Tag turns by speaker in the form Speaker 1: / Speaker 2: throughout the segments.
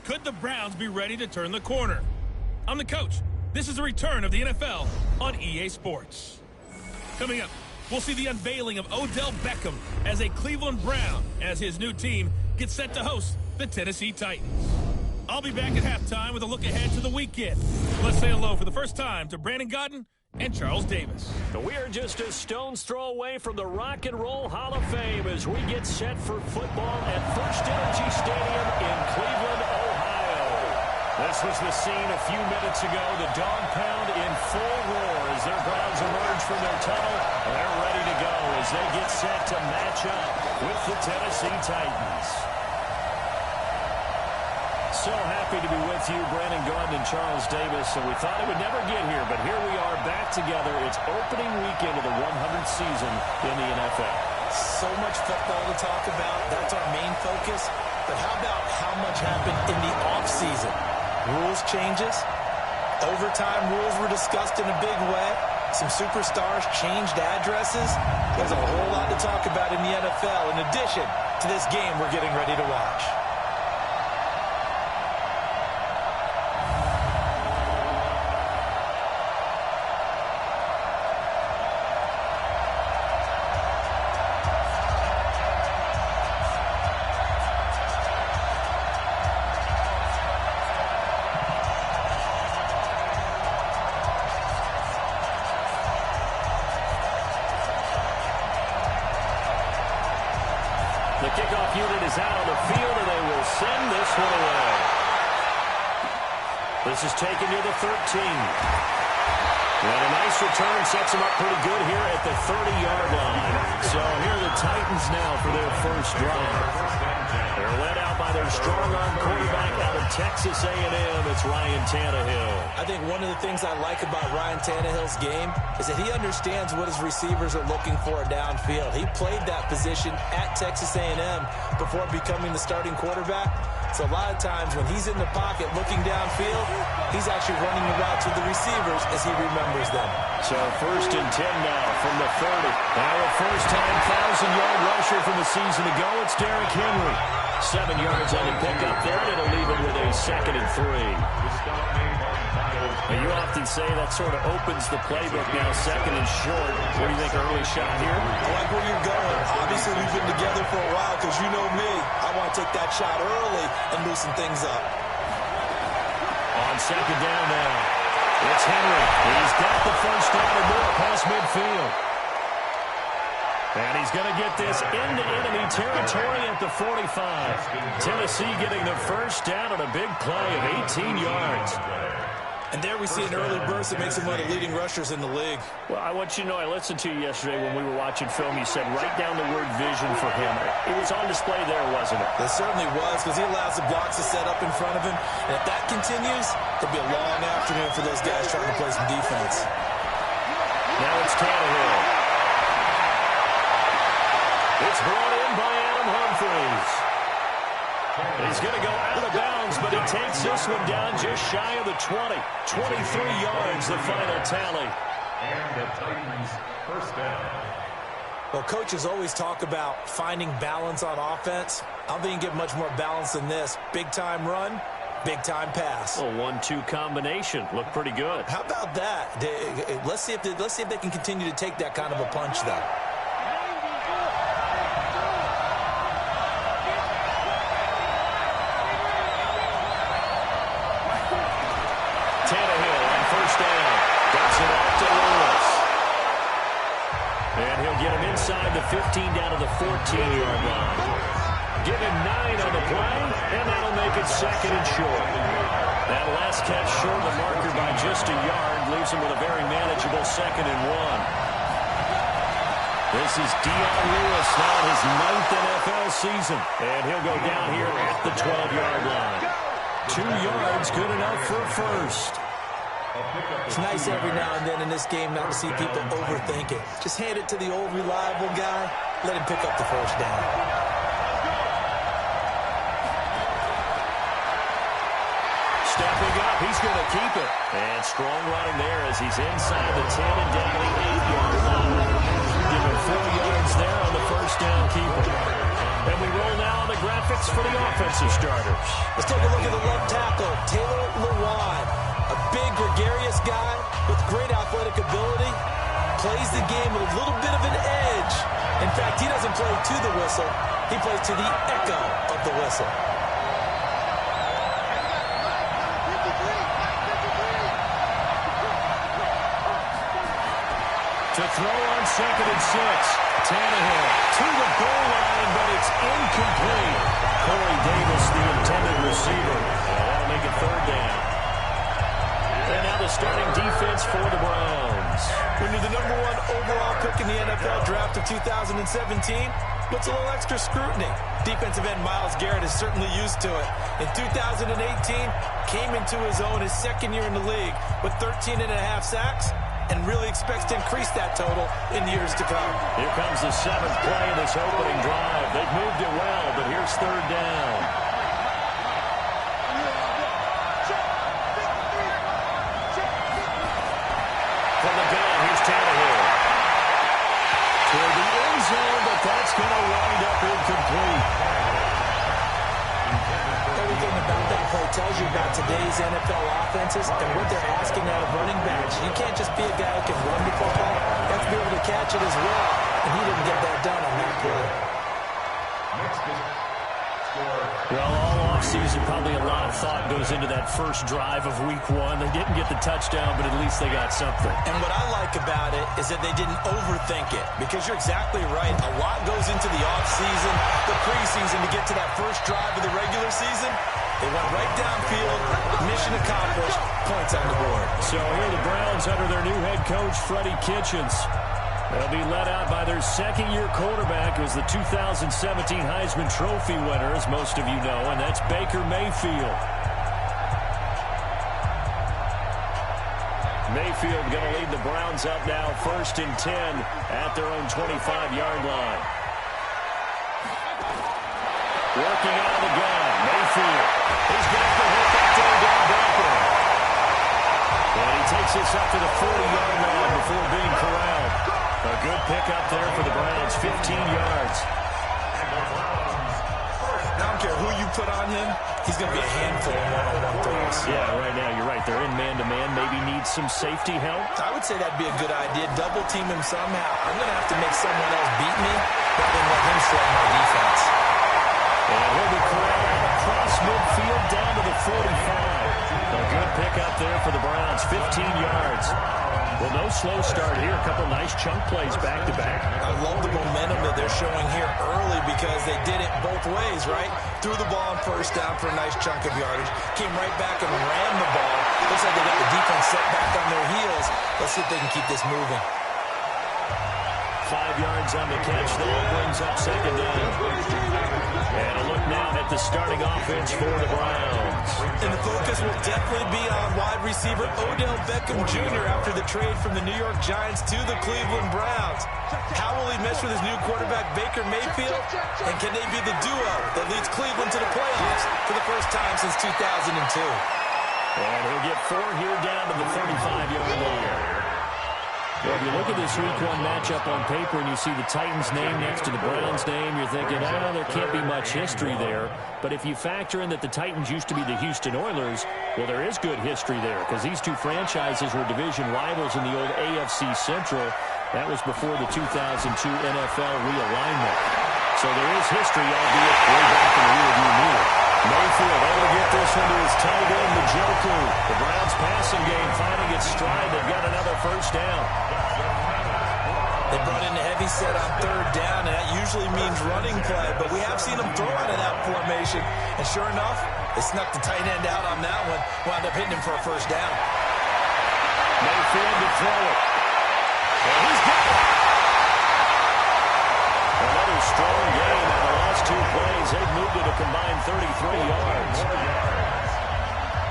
Speaker 1: Could the Browns be ready to turn the corner? I'm the coach. This is the return of the NFL on EA Sports. Coming up, we'll see the unveiling of Odell Beckham as a Cleveland Brown as his new team gets set to host the Tennessee Titans. I'll be back at halftime with a look ahead to the weekend. Let's say hello for the first time to Brandon Godden and Charles Davis.
Speaker 2: We are just a stone's throw away from the Rock and Roll Hall of Fame as we get set for football at First Energy Stadium in Cleveland, Ohio. This was the scene a few minutes ago. The dog pound in full roar as their Browns emerge from their tunnel. They're ready to go as they get set to match up with the Tennessee Titans. So happy to be with you, Brandon Garden and Charles Davis. And we thought it would never get here, but here we are back together. It's opening weekend of the 100th season in the NFL.
Speaker 3: So much football to talk about. That's our main focus. But how about how much happened in the offseason? Rules changes. Overtime rules were discussed in a big way. Some superstars changed addresses. There's a whole lot to talk about in the NFL in addition to this game we're getting ready to watch.
Speaker 2: The kickoff unit is out on the field, and they will send this one away. This is taken near the 13. And a nice return sets them up pretty good here at the 30-yard line. So here are the Titans now for their first drive. They're led out by their strong-arm quarterback out of Texas A&M. It's Ryan Tannehill.
Speaker 3: I think one of the things I like about Ryan Tannehill's game is that he understands what his receivers are looking for downfield. He played that position at Texas A&M before becoming the starting quarterback. So a lot of times when he's in the pocket looking downfield, he's actually running the routes with the receivers as he remembers them.
Speaker 2: So 1st and 10 now from the 30. Now a first-time 1,000-yard rusher from the season ago. It's Derrick Henry. 7 yards on the pickup there, and it'll leave it with a 2nd and 3. Now, you often say that sort of opens the playbook now, 2nd and short. What do you think, early shot here?
Speaker 3: I like where you're going. Obviously, we've been together for a while because you know me. I want to take that shot early and loosen things up.
Speaker 2: On 2nd down now, it's Henry. He's got the first down and more past midfield. And he's going to get this into enemy territory at the 45. Tennessee getting the first down on a big play of 18 yards.
Speaker 3: And there we see an early burst that makes him one of the leading rushers in the league.
Speaker 2: Well, I want you to know, I listened to you yesterday when we were watching film. You said write down the word vision for him. It was on display there, wasn't it?
Speaker 3: It certainly was, because he allows the blocks to set up in front of him. And if that continues, it'll be a long afternoon for those guys trying to play some defense.
Speaker 2: Now it's Tannehill. It's brought in by Adam Humphries. He's going to go out of bounds, but he takes this one down just shy of the 20. 23 yards, the final tally.
Speaker 4: And the Titans first down.
Speaker 3: Well, coaches always talk about finding balance on offense. I don't think you can get much more balance than this. Big-time run, big-time pass.
Speaker 2: A 1-2 combination. Looked pretty good.
Speaker 3: How about that? Let's see if they can continue to take that kind of a punch, though.
Speaker 2: Tannehill on first down. Gets it off to Lewis. And he'll get him inside the 15 down to the 14-yard line. Give him 9 on the play, and that'll make it 2nd and short. That last catch short of the marker by just a yard leaves him with a very manageable 2nd and 1. This is Dion Lewis now in his 9th NFL season. And he'll go down here at the 12-yard line. 2 yards, good enough for a first.
Speaker 3: It's nice every now and then in this game not to see people overthink it. Just hand it to the old reliable guy. Let him pick up the first down.
Speaker 2: Stepping up, he's going to keep it. And strong running there as he's inside the 10 and down the 8-yard line. Give him 4 yards there on the first down keeper. And we roll now on the graphics for the offense defensive starters.
Speaker 3: Let's take a look at the left tackle, Taylor Lewan. A big, gregarious guy with great athletic ability. Plays the game with a little bit of an edge. In fact, he doesn't play to the whistle. He plays to the echo of the whistle.
Speaker 2: To throw on 2nd and 6. Tannehill to the goal line, but it's incomplete. Corey Davis, the intended receiver. That'll make it 3rd down. And now the starting defense for the Browns.
Speaker 3: When you're the #1 overall pick in the NFL draft of 2017, puts a little extra scrutiny. Defensive end Myles Garrett is certainly used to it. In 2018, came into his own his 2nd year in the league with 13.5 sacks and really expects to increase that total in years to come.
Speaker 2: Here comes the 7th play of this opening drive. They've moved it well, but here's 3rd down. From the gun, here's Tannehill. Toward the end zone, but that's going to wind up incomplete.
Speaker 3: Everything about that play tells you about today's NFL offenses and what they're asking out of running backs. You can't just be a guy who can run the football. You have to be able to catch it as well. And he didn't get that done on that play.
Speaker 2: Well, all offseason, probably a lot of thought goes into that first drive of Week 1. They didn't get the touchdown, but at least they got something.
Speaker 3: And what I like about it is that they didn't overthink it, because you're exactly right. A lot goes into the offseason, the preseason to get to that first drive of the regular season. They went right downfield, mission accomplished, points on the board.
Speaker 2: So here the Browns under their new head coach, Freddie Kitchens. They'll be led out by their 2nd-year quarterback, who's the 2017 Heisman Trophy winner, as most of you know, and that's Baker Mayfield. Mayfield going to lead the Browns up now, 1st and 10 at their own 25-yard line. Working out of the gun, Mayfield. He's got the hit back there, down Baker. And he takes this up to the 40-yard line before being corralled. A good pickup there for the Browns, 15 yards.
Speaker 3: I don't care who you put on him, he's going to be a handful of one-on-one throws.
Speaker 2: Yeah, right now, you're right. They're in man-to-man. Maybe needs some safety help.
Speaker 3: I would say that'd be a good idea. Double team him somehow. I'm going to have to make someone else beat me rather than let him shred my defense.
Speaker 2: And he'll be corralled across midfield down to the 45. A good pickup there for the Browns, 15 yards. Well, no slow start here. A couple nice chunk plays back-to-back.
Speaker 3: I love the momentum that they're showing here early because they did it both ways, right? Threw the ball on 1st down for a nice chunk of yardage. Came right back and ran the ball. Looks like they got the defense set back on their heels. Let's see if they can keep this moving.
Speaker 2: 5 yards on the catch, though, brings up 2nd down. And a look now at the starting offense for the Browns.
Speaker 3: And the focus will definitely be on wide receiver Odell Beckham Jr. after the trade from the New York Giants to the Cleveland Browns. How will he mesh with his new quarterback Baker Mayfield? And can they be the duo that leads Cleveland to the playoffs for the first time since 2002?
Speaker 2: And he'll get 4 here down to the 35-yard line. Well, if you look at this Week 1 matchup on paper and you see the Titans' name next to the Browns' name, you're thinking, there can't be much history there. But if you factor in that the Titans used to be the Houston Oilers, well, there is good history there because these two franchises were division rivals in the old AFC Central. That was before the 2002 NFL realignment. So there is history, albeit way back in the rearview mirror. Mayfield able to get this one to his tight end, Njoku. The Browns passing game finding its stride. They've got another 1st down.
Speaker 3: They brought in a heavy set on 3rd down, and that usually means running play. But we have seen them throw out of that formation. And sure enough, they snuck the tight end out on that one. Wound up hitting him for a 1st down.
Speaker 2: Mayfield to throw it. And he's got it. Another strong game on the last 2 plays. They've moved it a combined 33 yards.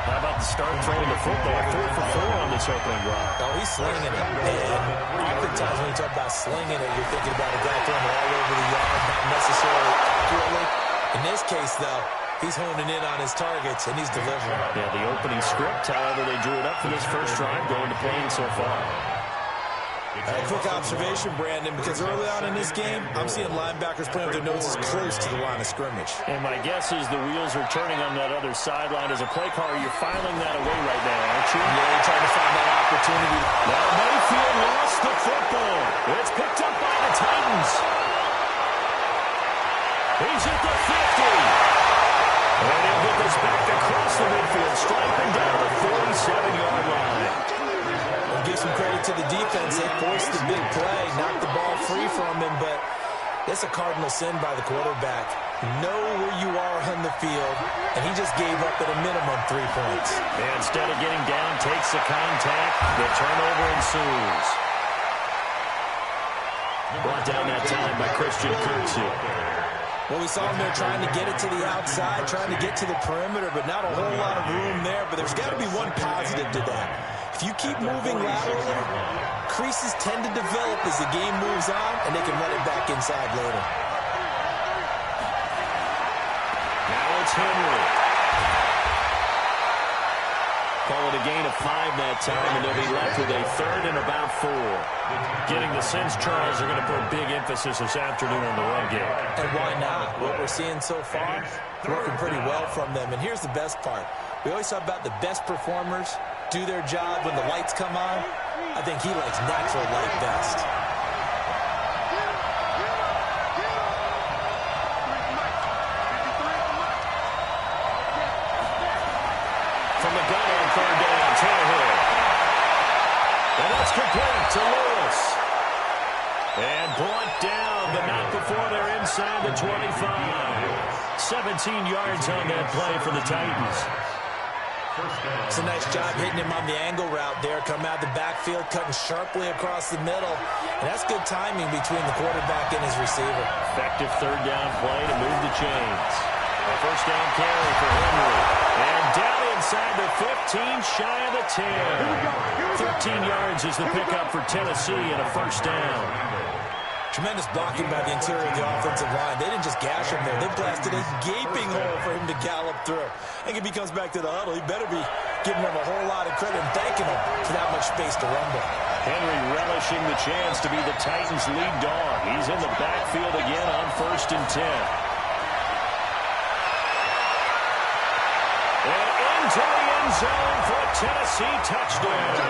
Speaker 2: How about the start throwing the football? 4 for 4 on this opening drive.
Speaker 3: Oh, he's slinging it. And oftentimes when you talk about slinging it, you're thinking about a guy throwing it all over the yard, not necessarily accurately. In this case, though, he's honing in on his targets, and he's delivering.
Speaker 2: Yeah, the opening script, however, they drew it up for this first drive, going to plan so far.
Speaker 3: A quick observation, Brandon, because early on in this game, I'm seeing linebackers playing with their noses close to the line of scrimmage.
Speaker 2: And my guess is the wheels are turning on that other sideline. As a play caller, you're filing that away right now, aren't you?
Speaker 3: Yeah, you're trying to find that opportunity.
Speaker 2: Now Mayfield lost the football. It's picked up by the Titans. He's at the 50. And he'll get this back across the midfield, striking down the 47-yard line.
Speaker 3: We'll give some credit to the defense. They forced the big play, knocked the ball free from him, but it's a cardinal sin by the quarterback. Know where you are on the field, and he just gave up at a minimum 3 points.
Speaker 2: And instead of getting down, takes the contact. The turnover ensues. Brought down that time by Christian Kirksey.
Speaker 3: Well, we saw him there trying to get it to the outside, trying to get to the perimeter, but not a whole lot of room there. But there's got to be one positive to that. If you keep moving laterally, creases tend to develop as the game moves on, and they can run it back inside later.
Speaker 2: Now it's Henry. Call it a gain of 5 that time, and they'll be left with a 3rd and about 4. Getting the sense Charles are going to put big emphasis this afternoon on the run game.
Speaker 3: And why not? What we're seeing so far, working pretty well from them. And here's the best part. We always talk about the best performers do their job when the lights come on. I think he likes natural light best.
Speaker 2: From the gun on 3rd down, Tannehill. And that's complete to Lewis. And brought down, but not before they're inside the 25. 17 yards on that play for the Titans.
Speaker 3: It's a nice job hitting him on the angle route there. Coming out the backfield, cutting sharply across the middle. And that's good timing between the quarterback and his receiver.
Speaker 2: Effective 3rd down play to move the chains. A 1st down carry for Henry. And down inside the 15, shy of the 10. 13 yards is the pickup for Tennessee and a 1st down.
Speaker 3: Tremendous blocking by the interior of the offensive line. They didn't just gash him there. They blasted a gaping hole for him to gallop through. I think if he comes back to the huddle, he better be giving him a whole lot of credit and thanking him for that much space to rumble.
Speaker 2: Henry relishing the chance to be the Titans' lead dog. He's in the backfield again on 1st and 10. And into the end zone for a Tennessee touchdown.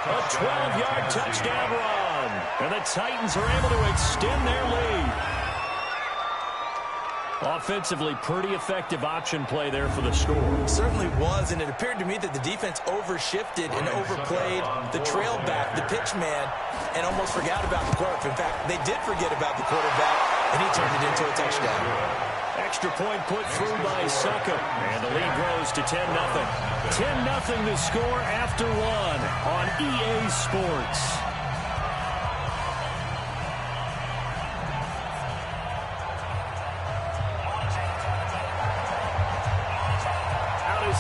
Speaker 2: A 12-yard touchdown run. And the Titans are able to extend their lead. Offensively, pretty effective option play there for the score.
Speaker 3: It certainly was, and it appeared to me that the defense overshifted and overplayed the trail back, the pitch man, and almost forgot about the quarterback. In fact, they did forget about the quarterback, and he turned it into a touchdown.
Speaker 2: Extra point put through by Succop, and the lead grows to 10-0. 10-0 the score after 1 on EA Sports.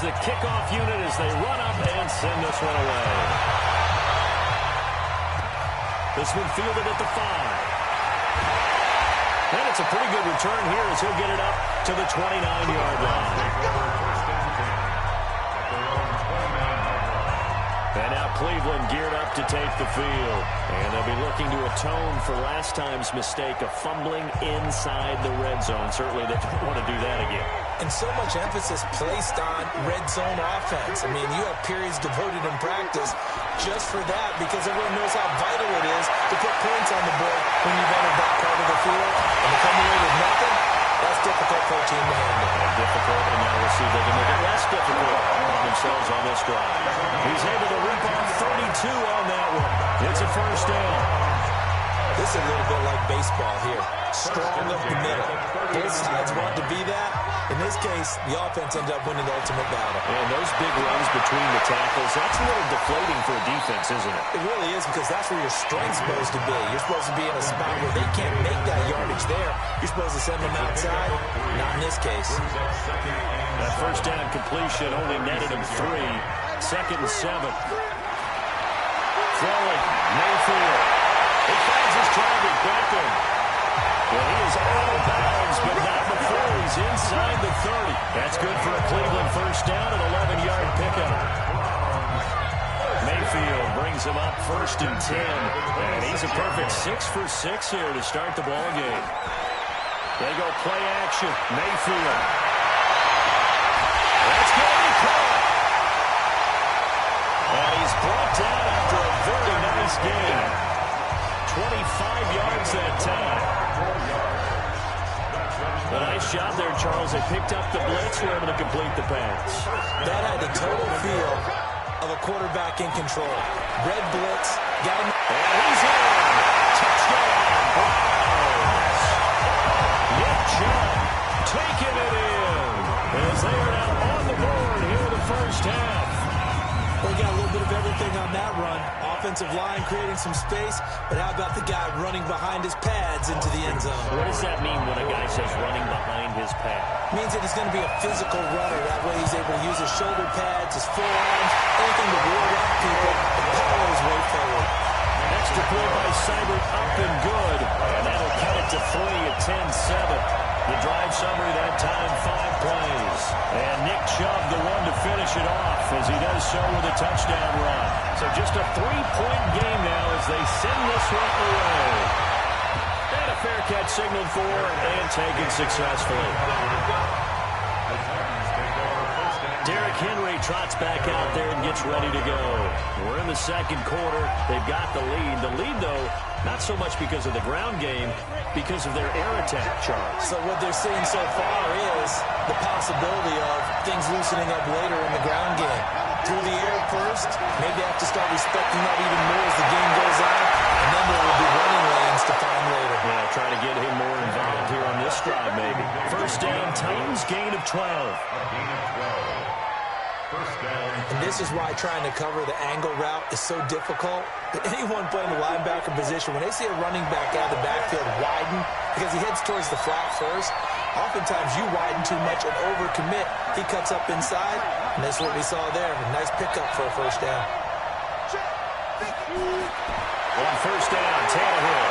Speaker 2: The kickoff unit as they run up and send this one away. This one fielded at the 5. And it's a pretty good return here as he'll get it up to the 29-yard line. And now Cleveland geared up to take the field. And they'll be looking to atone for last time's mistake of fumbling inside the red zone. Certainly they don't want to do that again.
Speaker 3: And so much emphasis placed on red zone offense. I mean, you have periods devoted in practice just for that because everyone knows how vital it is to put points on the board when you've entered that part of the field. And to come away with nothing, that's difficult for a team to handle.
Speaker 2: Difficult, and now we'll see if they can make it less difficult on themselves on this drive. He's able to rip off 32 on that one. It's a 1st down.
Speaker 3: This is a little bit like baseball here. Strong up the middle. Both sides want to be that. In this case, the offense ended up winning the ultimate battle.
Speaker 2: And those big runs between the tackles, that's a little deflating for a defense, isn't it?
Speaker 3: It really is because that's where your strength's supposed to be. You're supposed to be in a spot where they can't make that yardage there. You're supposed to send them outside. Not in this case.
Speaker 2: That 1st down completion only netted him 3. 2nd and 7. Throwing, Mayfield. He finds his target, Beckham. Well, he is out of bounds, but not before he's inside the 30. That's good for a Cleveland 1st down, an 11-yard pickup. Mayfield brings him up 1st and 10. And he's a perfect 6 for 6 here to start the ball game. They go play action. Mayfield. That's going to be caught. And he's brought down after a very nice game. 25 yards that time. A nice job there, Charles. They picked up the blitz, were able to complete the pass.
Speaker 3: That had the total feel of a quarterback in control. Red blitz, got him.
Speaker 2: And he's in. Touchdown, Browns. Nick Chubb taking it in as they are now on the board here in the first half.
Speaker 3: We got a little bit of everything on that run. Offensive line creating some space, but how about the guy running behind his pads into the end zone?
Speaker 2: What does that mean when a guy says running behind his pad?
Speaker 3: Means that he's going to be a physical runner. That way he's able to use his shoulder pads, his forearms, anything to ward off people. The power is way forward.
Speaker 2: An extra point by Seibert up and good. And that'll cut it to 3 at 10-7. The drive summary that time, 5 plays. And Nick Chubb, the one to finish it off, as he does so with a touchdown run. So just a 3-point game now as they send this one away. And a fair catch signaled for and taken successfully. Derrick Henry trots back out there and gets ready to go. We're in the second quarter. They've got the lead. The lead, though, not so much because of the ground game, because of their air attack, Charles.
Speaker 3: So what they're seeing so far is the possibility of things loosening up later in the ground game. Through the air first, maybe have to start respecting that even more as the game goes on, and then there will be running lanes to find later.
Speaker 2: Yeah, try to get him more involved here on this drive, maybe. First down, Titans, gain of 12.
Speaker 3: And this is why trying to cover the angle route is so difficult. Anyone playing the linebacker position, when they see a running back out of the backfield widen, because he heads towards the flat first, oftentimes you widen too much and overcommit. He cuts up inside, and that's what we saw there. A nice pickup for a first down.
Speaker 2: On first down, Tannehill.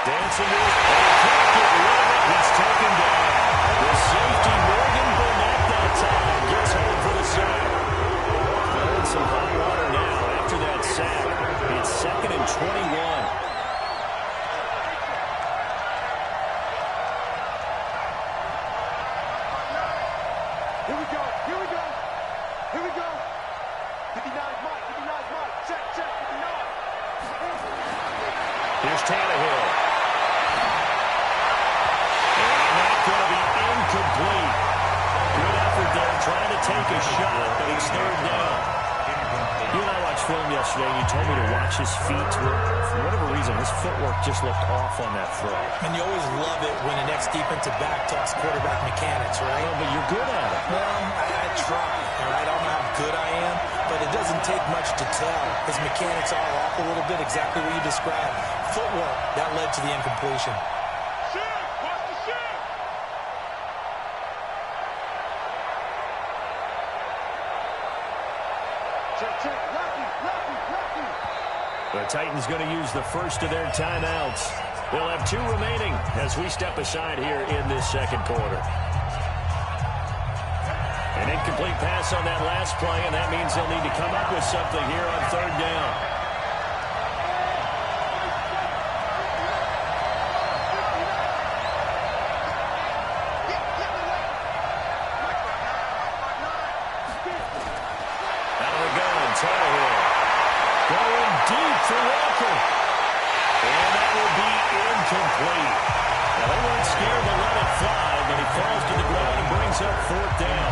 Speaker 2: Dancing with it. Can't get rid of it. He's taken down. The safety, Morgan Burnett, that time gets home for the sack. They're in some hot water now after that sack. It's 2nd and 21.
Speaker 5: Here we go. Here we go. Here we go. 59's Mike. 59's Mike. Check, 59.
Speaker 2: Here's Tannehill. And that's going to be incomplete. Good effort there, trying to take a shot, but he's 3rd down. You and I watched film yesterday, and you told me to watch his feet. For whatever reason, his footwork just looked off on that throw.
Speaker 3: And you always love it when an ex-defensive back talks quarterback mechanics, right?
Speaker 2: Well, but you're good at it.
Speaker 3: Well, I try, all right? I don't know how good I am, but it doesn't take much to tell. His mechanics are off a little bit, exactly what you described. Footwork, that led to the incompletion.
Speaker 2: The Titans going to use the first of their timeouts. They'll have 2 remaining as we step aside here in this second quarter. An incomplete pass on that last play, and that means they'll need to come up with something here on 3rd down. Out of the gun, Tannehill. Going deep for Walker. And that will be incomplete. Now, they weren't scared to let it fly, but he falls to the ground and brings up 4th down.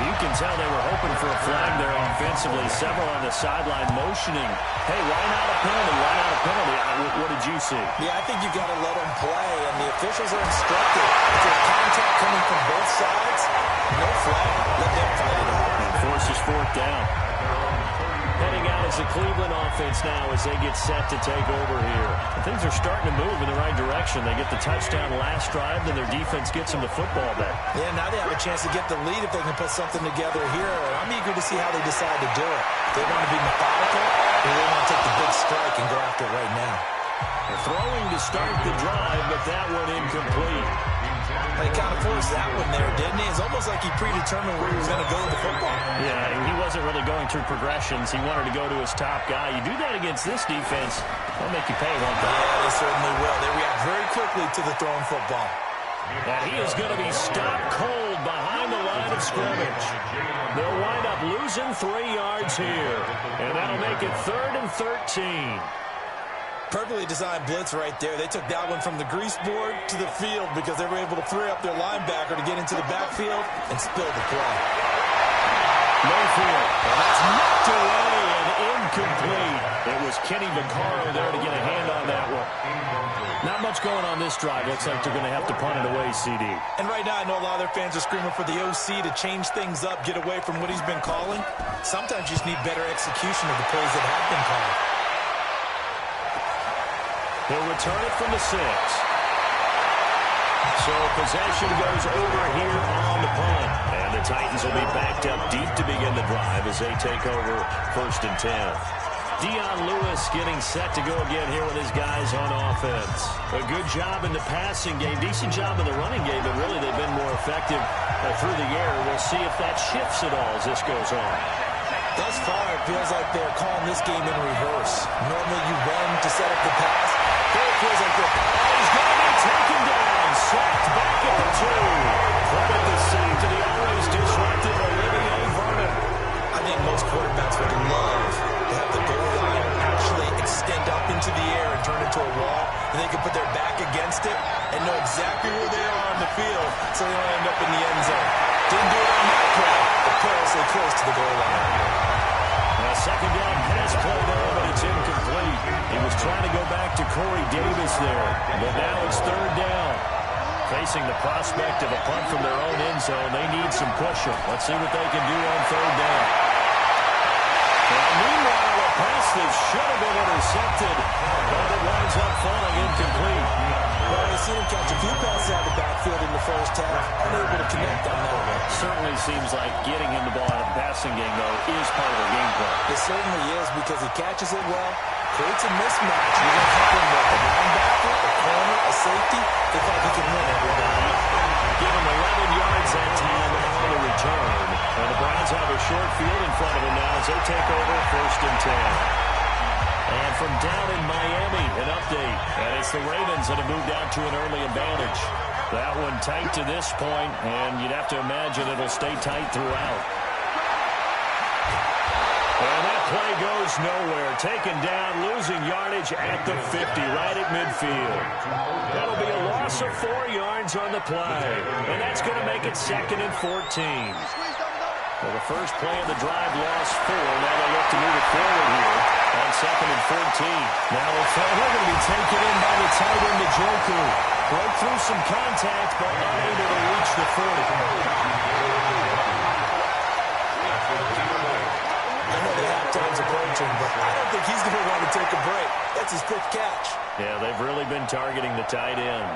Speaker 2: You can tell they were hoping for a flag there offensively. Several on the sideline motioning. Hey, why not a penalty? Why not a penalty? What did you see?
Speaker 3: Yeah, I think you got to let them play, and the officials are instructed. If there's contact coming from both sides, no flag. Let them fight it out.
Speaker 2: And forces 4th down. Heading out as the Cleveland offense now as they get set to take over here. And things are starting to move in the right direction. They get the touchdown last drive, then their defense gets them the football back.
Speaker 3: Yeah, now they have a chance to get the lead if they can put something together here. I'm eager to see how they decide to do it. They want to be methodical, or they want to take the big strike and go after it right now.
Speaker 2: They're throwing to start the drive, but that one incomplete.
Speaker 3: He kind of forced that one there, didn't he? It's almost like he predetermined where he was going to go with the football.
Speaker 2: Yeah, he wasn't really going through progressions. He wanted to go to his top guy. You do that against this defense, they'll make you pay, won't they?
Speaker 3: Yeah, they certainly will. They react very quickly to the thrown football.
Speaker 2: And he is going to be stopped cold behind the line of scrimmage. They'll wind up losing 3 yards here. And that'll make it 3rd and 13.
Speaker 3: Perfectly designed blitz right there. They took that one from the grease board to the field because they were able to free up their linebacker to get into the backfield and spill the play.
Speaker 2: Mayfield, and that's knocked away and incomplete. It was Kenny Vaccaro there to get a hand on that one. Not much going on this drive. Looks like they're going to have to punt it away, CD.
Speaker 3: And right now, I know a lot of their fans are screaming for the OC to change things up, get away from what he's been calling. Sometimes you just need better execution of the plays that have been called.
Speaker 2: He'll return it from the 6. So possession goes over here on the punt. And the Titans will be backed up deep to begin the drive as they take over 1st and 10. Dion Lewis getting set to go again here with his guys on offense. A good job in the passing game, decent job in the running game, but really they've been more effective through the air. We'll see if that shifts at all as this goes on.
Speaker 3: Thus far, it feels like they're calling this game in reverse. Normally you run to set up the pass. Here it feels like they're...
Speaker 2: He's going to be taken down, sacked back at the 2. Credit the save to the always disruptive Olivier Vernon.
Speaker 3: I think most quarterbacks would love to have the goal line actually extend up into the air and turn into a wall, and they can put their back against it and know exactly where they are on the field so they don't end up in the end zone. Didn't do it on that play, but perilously close to the goal line.
Speaker 2: A second down pass play there, but it's incomplete. He was trying to go back to Corey Davis there, but now it's 3rd down. Facing the prospect of a punt from their own end zone, they need some pushing. Let's see what they can do on 3rd down. And meanwhile, a pass that should have been intercepted, but it winds up falling incomplete.
Speaker 3: Well, we've seen him catch a few passes out of the backfield in the first half, unable to connect on that one.
Speaker 2: Certainly seems like getting him the ball out of the passing game, though, is part of the game plan.
Speaker 3: It certainly is because he catches it well, creates a mismatch. You're going to help him with a linebacker, a corner, a safety. They thought he could win every down.
Speaker 2: Give him 11 yards that time on the return. And the Browns have a short field in front of them now as they take over 1st and 10. And from down in Miami, an update. And it's the Ravens that have moved out to an early advantage. That one tight to this point, and you'd have to imagine it'll stay tight throughout. And that play goes nowhere. Taken down, losing yardage at the 50, right at midfield. That'll be a loss of 4 yards on the play. And that's going to make it 2nd and 14. Well, the first play of the drive lost 4. Now they look to move it forward here on 2nd and 14. Now they're going to be taken in by the tight end, Njoku. Broke through some contact, but unable to reach the 40.
Speaker 3: I know the halftime's approaching, but I don't think he's going to want to take a break. That's his 5th catch.
Speaker 2: Yeah, they've really been targeting the tight end.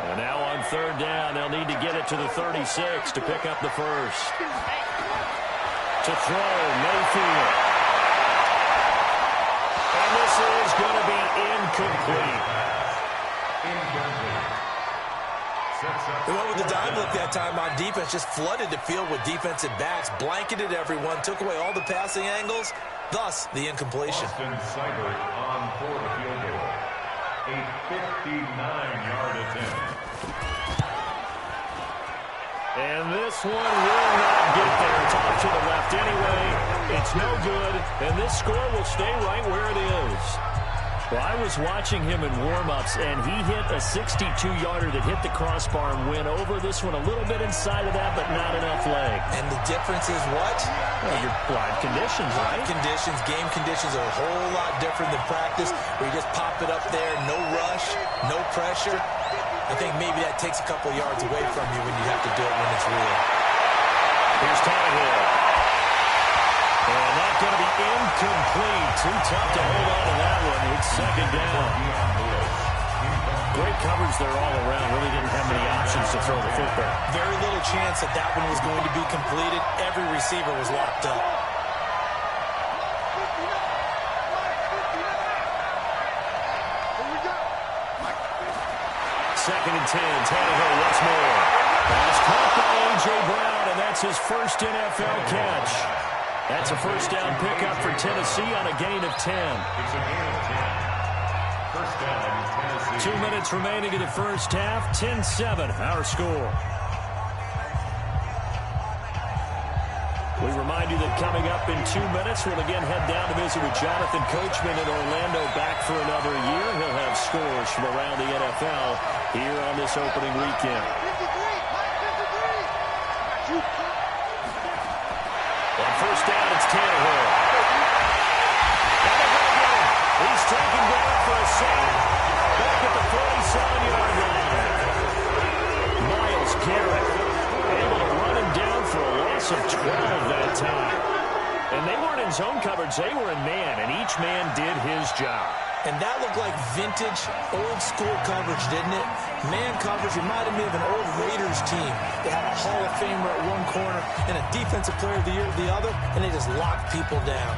Speaker 2: And now on 3rd down, they'll need to get it to the 36 to pick up the first. To throw, Mayfield. And this is going to be incomplete.
Speaker 3: We went with the dime look that time on defense, just flooded the field with defensive backs, blanketed everyone, took away all the passing angles, thus the incompletion.
Speaker 4: Austin Seibert on for the field goal. A 59-yard attempt.
Speaker 2: And this one will not get there. It's off to the left anyway. It's no good, and this score will stay right where it is. Well, I was watching him in warm-ups, and he hit a 62-yarder that hit the crossbar and went over. This one a little bit inside of that, but not enough leg.
Speaker 3: And the difference is what?
Speaker 2: Well, your live conditions, right?
Speaker 3: Conditions, game conditions are a whole lot different than practice, where you just pop it up there, no rush, no pressure. I think maybe that takes a couple yards away from you when you have to do it when it's real.
Speaker 2: Here's Tannehill. And that's going to be incomplete. Too tough to hold on to that one. It's 2nd down. Great coverage there all around. Really didn't have many options to throw the football.
Speaker 3: Very little chance that that one was going to be completed. Every receiver was locked up.
Speaker 5: Here we go.
Speaker 2: 2nd and 10. Tannehill once more. Pass caught by A.J. Brown, and that's his first NFL catch. That's a first down pickup for Tennessee on a gain of 10.
Speaker 4: It's a gain of 10. First down, Tennessee.
Speaker 2: 2 minutes remaining in the first half. 10-7, our score. We remind you that coming up in 2 minutes, we'll again head down to visit with Jonathan Coachman in Orlando, back for another year. He'll have scores from around the NFL here on this opening weekend. On first down, it's Tannehill. He's taken down for a sack. Back at the 47-yard line. Myles Garrett able to run him down for a loss of 12 that time. And they weren't in zone coverage. They were in man, and each man did his job.
Speaker 3: And that looked like vintage, old-school coverage, didn't it? Man coverage reminded me of an old Raiders team. They had a Hall of Famer at one corner and a Defensive Player of the Year at the other, and they just locked people down.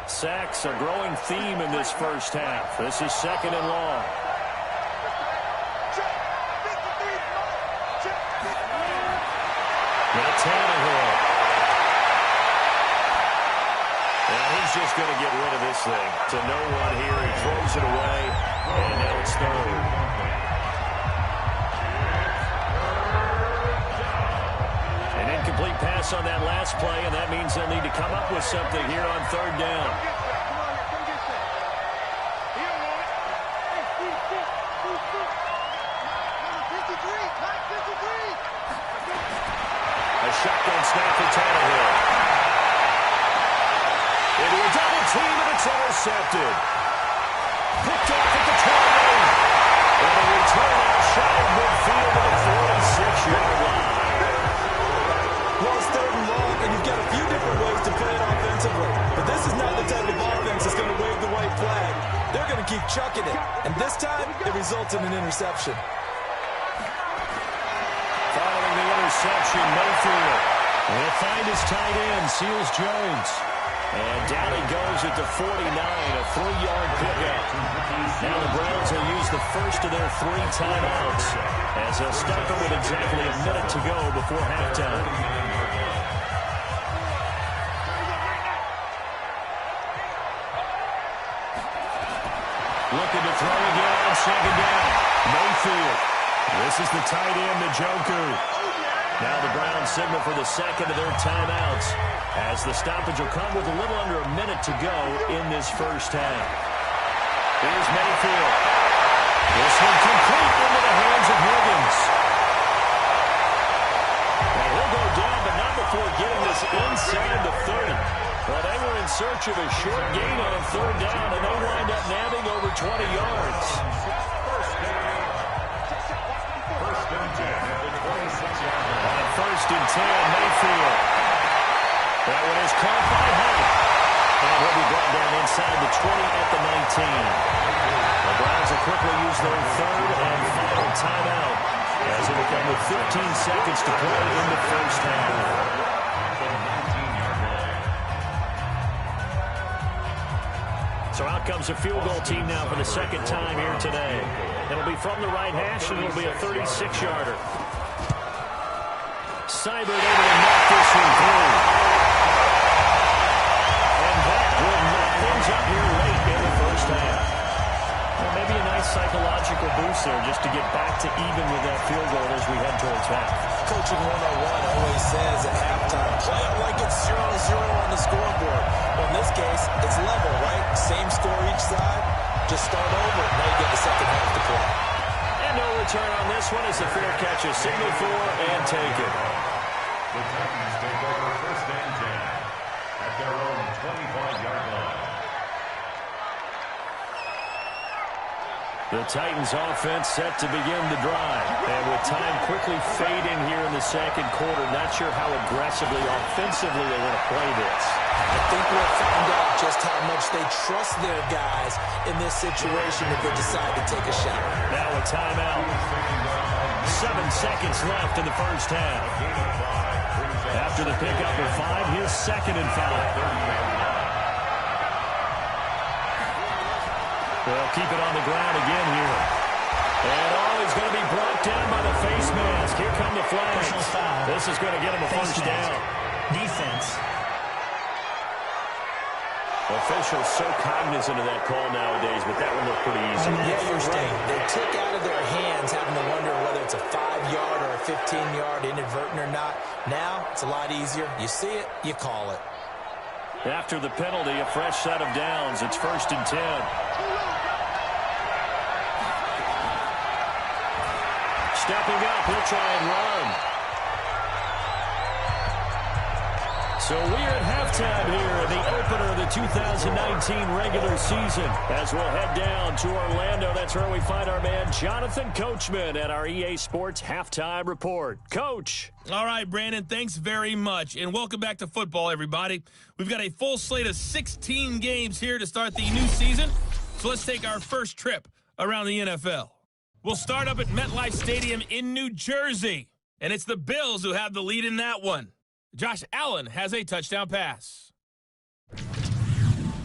Speaker 2: Sacks, a growing theme in this first half. This is 2nd and long. Now Tannehill. And he's just going to get rid of this thing to no one here. He throws it away, and now it's 3rd. An incomplete pass on that last play, and that means they'll need to come up with something here on 3rd down. A shotgun snap for Tannehill. Into a double team, and it's intercepted. Picked off at the 20. And a return out shy of midfield to the 46-yard line.
Speaker 3: Well, it's 3rd and long, and you've got a few different ways to play it offensively. But this is not the type of offense that's going to wave the white flag. They're going to keep chucking it. And this time, it results in an interception.
Speaker 2: Following the interception, Mayfield will find his tight end, Seals Jones. And down he goes at the 49, a 3-yard pickup. Now the Browns will use the first of their 3 timeouts as they'll stop it with exactly a minute to go before halftime. Looking to throw again on 2nd down. Mayfield. This is the tight end, Njoku. Now the Browns signal for the 2nd of their timeouts as the stoppage will come with a little under a minute to go in this first half. Here's Mayfield. This one complete into the hands of Higgins. And he'll go down, but not before getting this inside the 30. Well, they were in search of a short gain on a 3rd down, and they wind up nabbing over 20 yards.
Speaker 4: First and 10 at the 26-yard line.
Speaker 2: On 1st and 10, Mayfield. That one is caught by Hunt. And he'll be brought down inside the 20 at the 19. The Browns will quickly use their 3rd and final timeout as it will come with 15 seconds to play in the first half. So out comes a field goal team now for the 2nd time here today. It'll be from the right hash, and it'll be a 36-yarder. Seibert able to knock this one through. And that will knock things up here late in the first half. Well, maybe a nice psychological boost there just to get back to even with that field goal as we head towards half.
Speaker 3: Coaching 101 always says at halftime, play it like it's 0-0 on the scoreboard. Well, in this case, it's level, right? Same score each side. Just start over. Now you get the second half to play.
Speaker 2: And no return on this one as the fair catch is signaled for and taken.
Speaker 4: The Titans take over 1st and 10 at their own 25-yard line.
Speaker 2: The Titans offense set to begin the drive. And with time quickly fading here in the 2nd quarter, not sure how aggressively, offensively they want to play this.
Speaker 3: I think we'll find out just how much they trust their guys in this situation if they decide to take a shot.
Speaker 2: Now a timeout. 7 seconds left in the first half. After the pickup of 5, here's 2nd and 5. They'll keep it on the ground again here. And he's going to be brought down by the face mask. Here come the flags. This is going to get him a first down.
Speaker 6: Defense.
Speaker 2: Officials so cognizant of that call nowadays, but that one looked pretty easy.
Speaker 3: Yeah, you're right. They took out of their hands having to wonder whether it's a 5-yard or a 15-yard inadvertent or not. Now, it's a lot easier. You see it, you call it.
Speaker 2: After the penalty, a fresh set of downs. It's 1st and 10. Stepping up, he'll try and run. So we're at halftime here in the opener of the 2019 regular season. As we'll head down to Orlando, that's where we find our man Jonathan Coachman at our EA Sports Halftime Report. Coach.
Speaker 1: All right, Brandon, thanks very much. And welcome back to football, everybody. We've got a full slate of 16 games here to start the new season. So let's take our first trip around the NFL. We'll start up at MetLife Stadium in New Jersey. And it's the Bills who have the lead in that one. Josh Allen has a touchdown pass.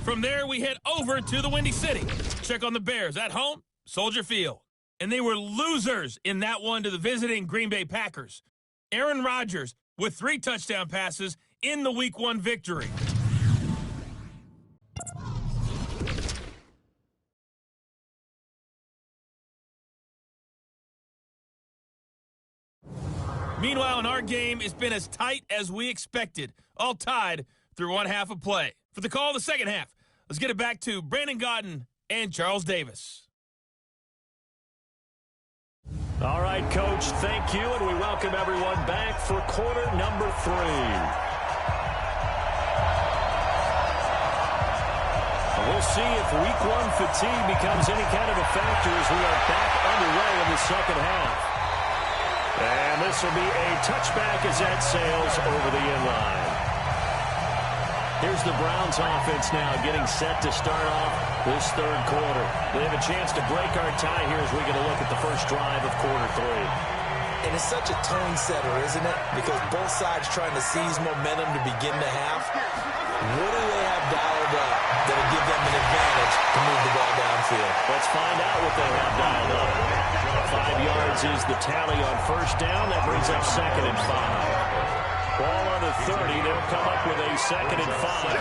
Speaker 1: From there, we head over to the Windy City. Check on the Bears at home, Soldier Field. And they were losers in that one to the visiting Green Bay Packers. Aaron Rodgers with 3 touchdown passes in the Week 1 victory. Meanwhile, in our game, it's been as tight as we expected, all tied through one half of play. For the call of the second half, let's get it back to Brandon Gaudin and Charles Davis.
Speaker 2: All right, Coach, thank you, and we welcome everyone back for quarter number 3. We'll see if Week 1 fatigue becomes any kind of a factor as we are back underway in the second half. And this will be a touchback as that sails over the inline. Here's the Browns offense now getting set to start off this third quarter. They have a chance to break our tie here as we get a look at the first drive of quarter 3.
Speaker 3: And it's such a tone setter, isn't it? Because both sides trying to seize momentum to begin the half. What do they have dialed up that'll give them an advantage to move the ball downfield?
Speaker 2: Let's find out what they have dialed up. 5 yards is the tally on first down. That brings up 2nd and 5. Ball on the 30. They'll come up with a 2nd and 5.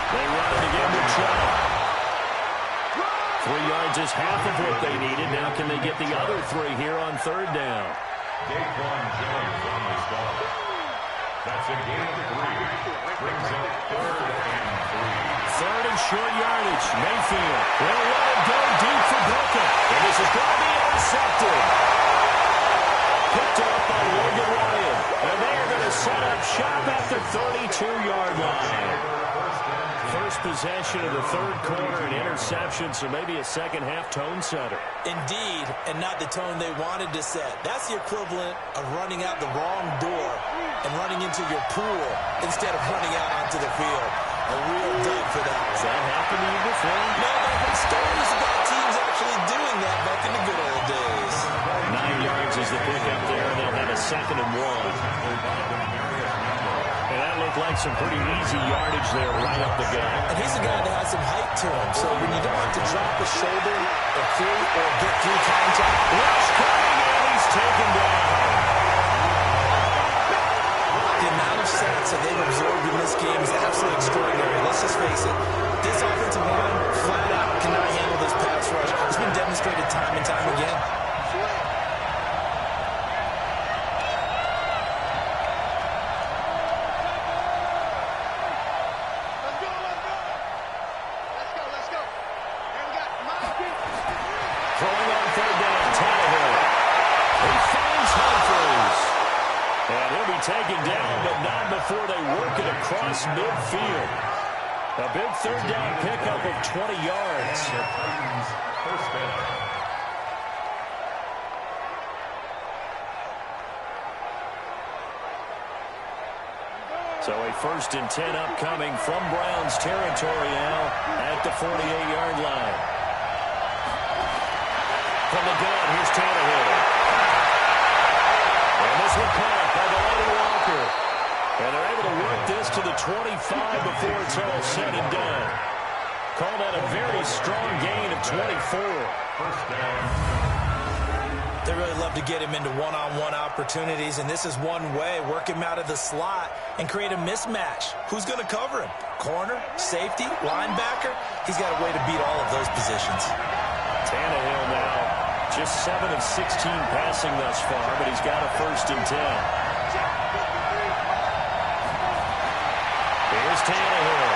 Speaker 2: They run it again with Trout. 3 yards is half of what they needed. Now can they get the other 3 here on third down?
Speaker 4: Daquan Jones on the stop. That's a gain of 3. Brings up 3rd and 3.
Speaker 2: 3rd and short yardage. Mayfield will let it go deep for Booker. And this is going to be intercepted. Picked up by Logan Ryan. And they are going to set up shop at the 32-yard line. First possession of the third quarter, an interception, so maybe a second half tone setter.
Speaker 3: Indeed, and not the tone they wanted to set. That's the equivalent of running out the wrong door and running into your pool instead of running out onto the field. A real dud for that.
Speaker 2: Has that happened to you before?
Speaker 3: No, but I've heard stories about teams actually doing that back in the good old days.
Speaker 2: 9 yards is the pickup there, and they'll have a 2nd and 1. And that looked like some pretty easy yardage there right up the gut.
Speaker 3: And he's a guy that has some height to him, so when you don't have to drop a shoulder or through or get through contact.
Speaker 2: Rush coming, and he's taken down.
Speaker 3: The amount of sacks that they've absorbed in this game is absolutely extraordinary. Let's just face it. This offensive line flat out cannot handle this pass rush. It's been demonstrated time and time again.
Speaker 2: Throwing on third down, Tannehill. He finds Humphries. And he'll be taken down, but not before they work it across midfield. A big third down pickup of 20 yards.
Speaker 4: First down.
Speaker 2: So a 1st and 10 upcoming from Browns territory now at the 48-yard line. From the gun, here's Tannehill. were caught by the Lady Walker. And they're able to work this to the 25 before it's all said and done. Call that a very strong gain of 24.
Speaker 4: First down.
Speaker 3: They really love to get him into one-on-one opportunities, and this is one way. Work him out of the slot and create a mismatch. Who's going to cover him? Corner, safety, linebacker? He's got a way to beat all of those positions.
Speaker 2: Tannehill now just 7 of 16 passing thus far, but he's got a 1st and 10. Here's Tannehill.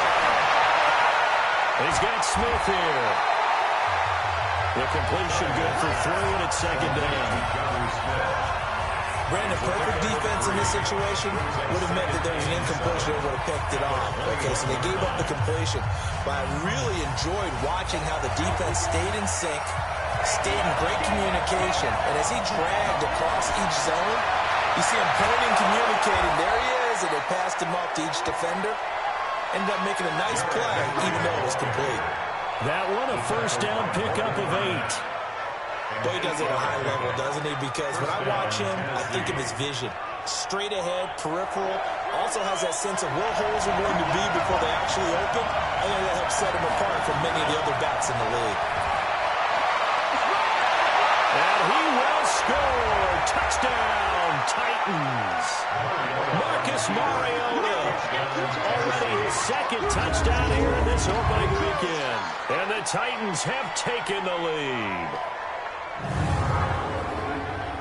Speaker 2: He's got Smith here. The completion good for 3, and it's 2nd down.
Speaker 3: Brandon, perfect defense in this situation would have meant that there was an incompletion. They would have picked it off. Okay, so they gave up the completion. But I really enjoyed watching how the defense stayed in sync, stayed in great communication. And as he dragged across each zone, you see him pointing, communicating. There he is, and they passed him up to each defender. Ended up making a nice play, even though it was complete.
Speaker 2: That one a 1st down pickup of 8.
Speaker 3: Boy, he does it at a high level, doesn't he? Because when I watch him, I think of his vision. Straight ahead, peripheral. Also has that sense of where holes are going to be before they actually open. I think that helps set him apart from many of the other backs in the league.
Speaker 2: And he will score. Touchdown, Titans. Marcus Mariota. Already his 2nd touchdown here in this opening weekend. And the Titans have taken the lead.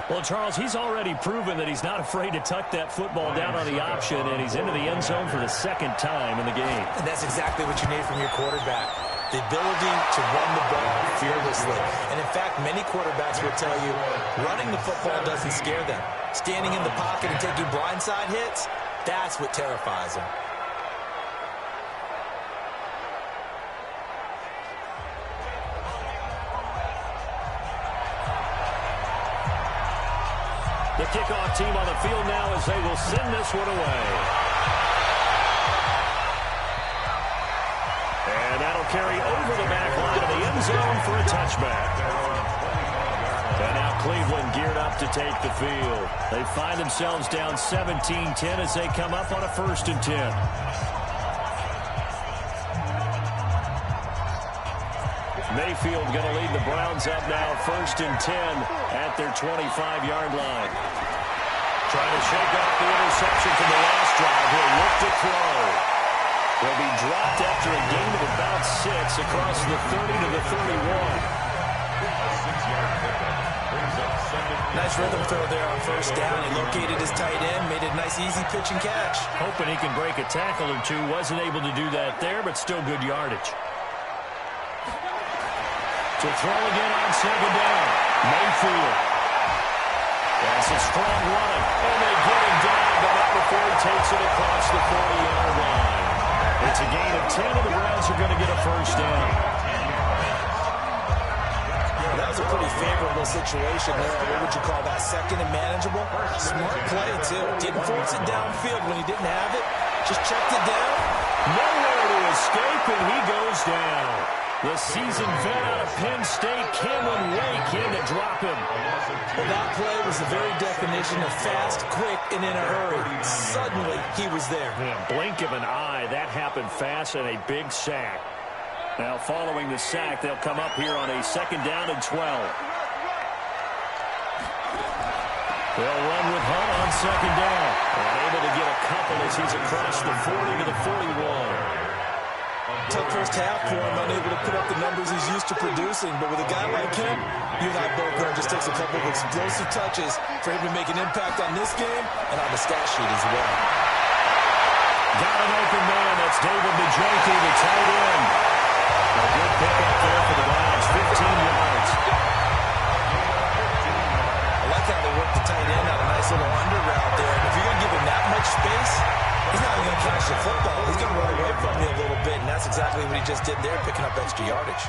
Speaker 2: Well, Charles, he's already proven that he's not afraid to tuck that football down on the option, and he's into the end zone for the 2nd time in the game.
Speaker 3: And that's exactly what you need from your quarterback. The ability to run the ball fearlessly. And in fact, many quarterbacks will tell you running the football doesn't scare them. Standing in the pocket and taking blindside hits, that's what terrifies them.
Speaker 2: The kickoff team on the field now as they will send this one away. And that'll carry over the back line of the end zone for a touchback. And now Cleveland geared up to take the field. They find themselves down 17-10 as they come up on a 1st and 10. Mayfield going to lead the Browns up now, 1st and 10 at their 25-yard line. Trying to shake off the interception from the last drive. He'll look to throw. He'll be dropped after a gain of about 6 across the 30 to the 31.
Speaker 3: Nice rhythm throw there on 1st down. He located his tight end, made a nice easy pitch and catch.
Speaker 2: Hoping he can break a tackle or two. Wasn't able to do that there, but still good yardage. To throw again on 2nd down. Mayfield. That's a strong running. And they get him down, but not before he takes it across the 40-yard line. It's a gain of 10, and the Browns are going to get a 1st down.
Speaker 3: Well, that was a pretty favorable situation there. What would you call that? 2nd and manageable? Smart play, too. Didn't force it downfield when he didn't have it. Just checked it down.
Speaker 2: Nowhere to escape, and he goes down. The seasoned vet out of Penn State, Cameron Wake, in to drop him.
Speaker 3: Well, that play was the very definition of fast, quick, and in a hurry. Suddenly, he was there.
Speaker 2: Yeah, blink of an eye. That happened fast and a big sack. Now, following the sack, they'll come up here on a 2nd down and 12. They'll run with Hunt on 2nd down. And able to get a couple as he's across the 40 to the 41.
Speaker 3: Tough 1st half for him, unable to put up the numbers he's used to producing. But with a guy like him, you and I both know it just takes a couple of explosive touches for him to make an impact on this game and on the stat sheet as well.
Speaker 2: Got an open man. That's David Njoku, the tight end. A good pickup there for the Browns, 15 yards.
Speaker 3: I like how they work the tight end on a nice little under route there. And if you're going to give him that much space, he's not even going to catch the football. He's going to run away from you a little bit, and that's exactly what he just did there, picking up extra yardage.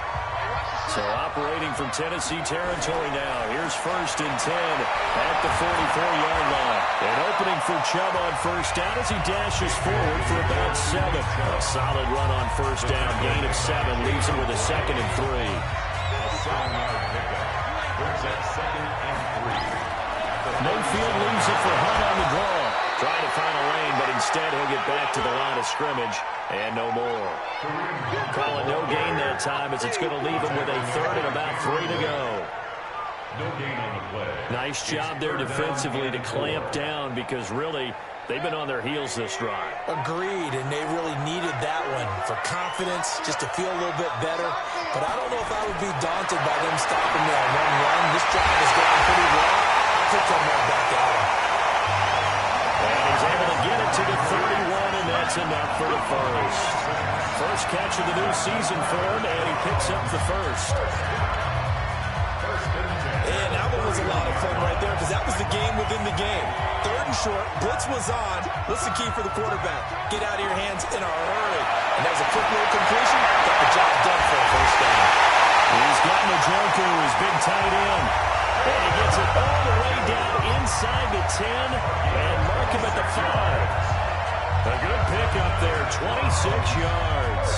Speaker 2: So operating from Tennessee territory now. Here's 1st and 10 at the 44-yard line. An opening for Chubb on 1st down as he dashes forward for about 7. A solid run on 1st down. Gain of 7 leaves him with a 2nd and 3.
Speaker 4: A 7-yard pickup. Brings up 2nd and 3.
Speaker 2: Mayfield leaves it for Hunt Trying to find a lane, but instead he'll get back to the line of scrimmage and no more. Calling no gain that time as it's going to leave him with a third and about 3 to go.
Speaker 4: No gain on the play.
Speaker 2: Nice job there defensively to clamp down because really they've been on their heels this drive.
Speaker 3: Agreed, and they really needed that one for confidence, just to feel a little bit better. But I don't know if I would be daunted by them stopping me on one run. This drive is going pretty well. I'll put them right back at him.
Speaker 2: And he's able to get it to the 31, and that's enough for the first. First catch of the new season for him, and he picks up the first.
Speaker 3: And that one was a lot of fun right there because that was the game within the game. Third and short, blitz was on. What's the key for the quarterback? Get out of your hands in a hurry. And that was a quick little completion. Got the job done for a first down.
Speaker 2: He's got Njoku, his big tight end. And he gets it all the way down inside the 10 and mark him at the 5. A good pick up there, 26 yards.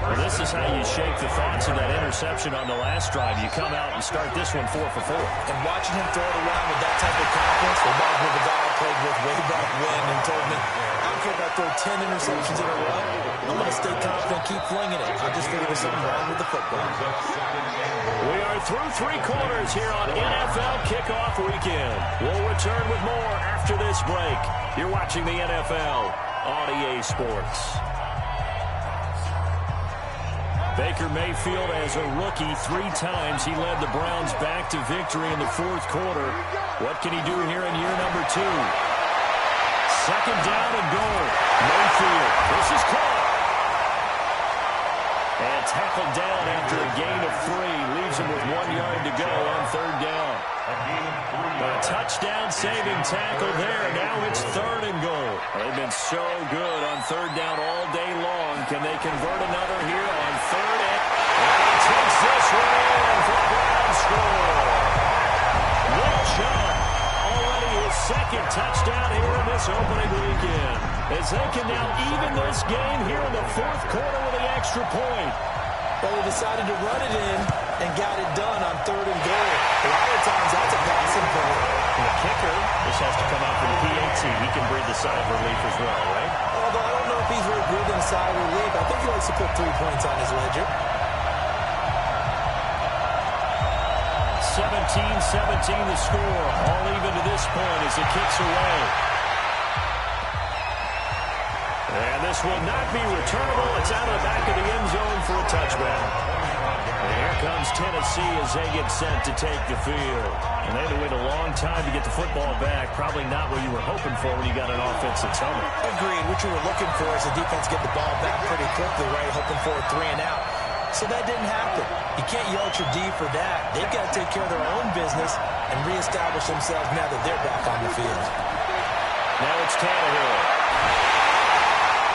Speaker 2: Well, this is how you shake the thoughts of that interception on the last drive. You come out and start this one 4 for 4.
Speaker 3: And watching him throw it around with that type of confidence, reminds me of a guy I played with way back when and told me, I don't care if I throw 10 interceptions in a row, I'm going to stay confident, keep flinging it. I just figured there's something wrong with the football.
Speaker 2: We are through 3 quarters here on NFL Kickoff Weekend. We'll return with more after this break. You're watching the NFL on EA Sports. Baker Mayfield, as a rookie, 3 times he led the Browns back to victory in the 4th quarter. What can he do here in year number 2? Second down and goal. Mayfield, this is caught. And tackled down after a gain of 3. Leaves him with 1 yard to go on 3rd down. A touchdown saving tackle there. Now it's 3rd and goal. They've been so good on 3rd down all day long. Can they convert another here on 3rd and he takes this one in for the Browns score. Good job. Already his 2nd touchdown here in this opening weekend. As they can now even this game here in the 4th quarter with the extra point.
Speaker 3: Well, they decided to run it in and got it done on 3rd and goal. A lot of times that's a passing play.
Speaker 2: And the kicker, this has to come out from the PAT. He can breathe the sigh of relief as well, right?
Speaker 3: Although I don't know if he's really breathing a sigh of relief. I think he likes to put 3 points on his ledger.
Speaker 2: 17-17 the score. All even to this point as it kicks away. And this will not be returnable. It's out of the back of the end zone for a touchback. And here comes Tennessee as they get set to take the field. And they had to wait a long time to get the football back. Probably not what you were hoping for when you got an offense that's home.
Speaker 3: Agreed. What you were looking for is the defense get the ball back pretty quickly, right? Hoping for a 3 and out. So that didn't happen. You can't yell at your D for that. They've got to take care of their own business and reestablish themselves now that they're back on the field.
Speaker 2: Now it's Tannehill.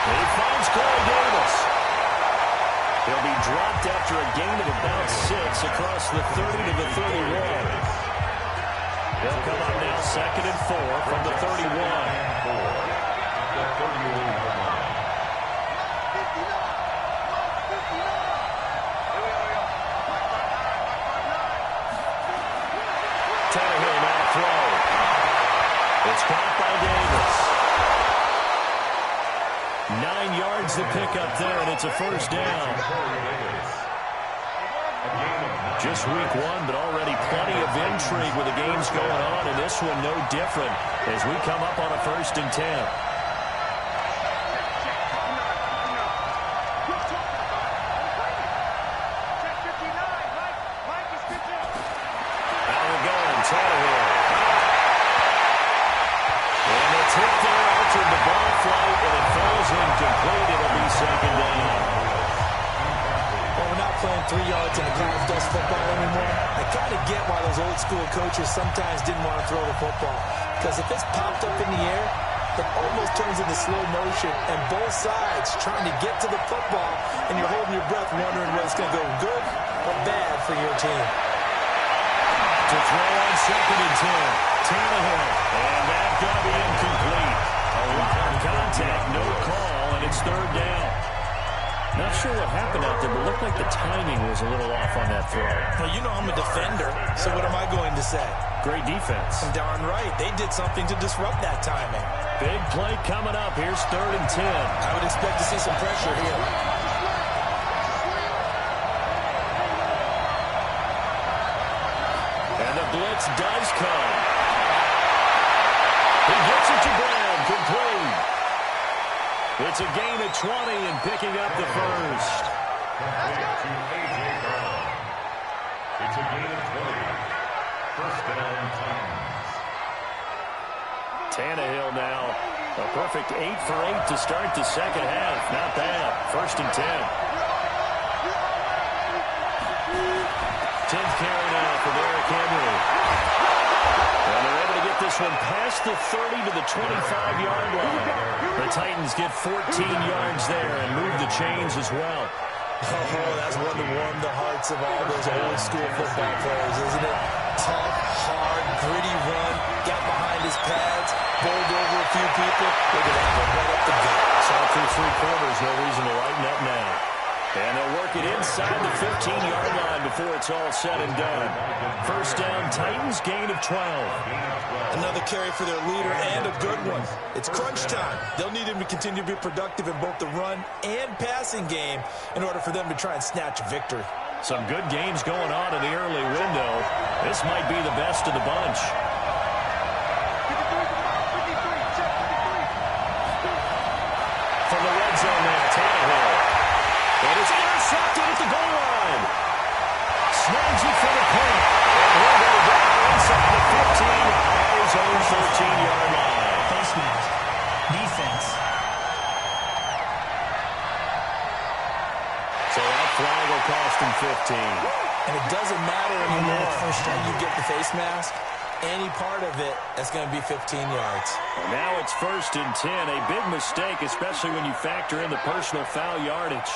Speaker 2: He finds Corey Davis. He'll be dropped after a gain of about 6 across the 30 to the 31. They'll come up now 2nd and 4 from the 31. Tannehill now to throw. It's caught by Davis. 9 yards to pick up there, and it's a first down. Just week 1, but already plenty of intrigue with the games going on, and this one no different as we come up on a 1st and 10. Out we go, and Tannehill. And the tip there altered the ball flight, and it falls incomplete. It'll be 2nd down.
Speaker 3: Well, we're not playing 3 yards in a cloud of dust football anymore. I kind of get why those old school coaches sometimes didn't want to throw the football. Because if it's popped up in the air, it almost turns into slow motion, and both sides trying to get to the football, and you're holding your breath wondering whether it's going to go good or bad for your team.
Speaker 2: To throw on 2nd and 10. Tannehill. And that's going to be incomplete. A lot of contact, no call, and it's 3rd down. Not sure what happened out there, but it looked like the timing was a little off on that throw.
Speaker 3: Well, you know I'm a defender, so what am I going to say?
Speaker 2: Great defense.
Speaker 3: Darn right. They did something to disrupt that timing.
Speaker 2: Big play coming up. Here's 3rd and 10.
Speaker 3: I would expect to see some pressure here.
Speaker 2: And the blitz does come. He gets it to Brown. Complete. It's a gain of 20 and picking up the first.
Speaker 4: It's a gain of 20. First down, Titans.
Speaker 2: Tannehill now. A perfect 8 for 8 to start the second half. Not bad. 1st and 10. 10th carry now for Derrick Henry. And they're able to get this one past the 30 to the 25-yard line. The Titans get 14 yards there and move the chains as well.
Speaker 3: Oh, that's one to warm the hearts of all those old-school football players, isn't it? Tough, hard, gritty run, got behind his pads, bowled over a few people. Look at that one, right up the gut.
Speaker 2: Saw through 3 quarters, no reason to lighten up now. And they'll work it inside the 15-yard line before it's all said and done. First down, Titans, gain of 12.
Speaker 3: Another carry for their leader and a good one. It's crunch time. They'll need him to continue to be productive in both the run and passing game in order for them to try and snatch a victory.
Speaker 2: Some good games going on in the early window. This might be the best of the bunch. From the red zone now, Tannehill. And it's intercepted at the goal line. Snags it for the punt. And he'll go down inside the 15 at his own 14-yard line.
Speaker 6: Face mask. Defense.
Speaker 2: So that flag will cost him 15.
Speaker 3: And it doesn't matter anymore how you get the face mask. Any part of it, that's going to be 15 yards.
Speaker 2: And now it's 1st and 10. A big mistake, especially when you factor in the personal foul yardage.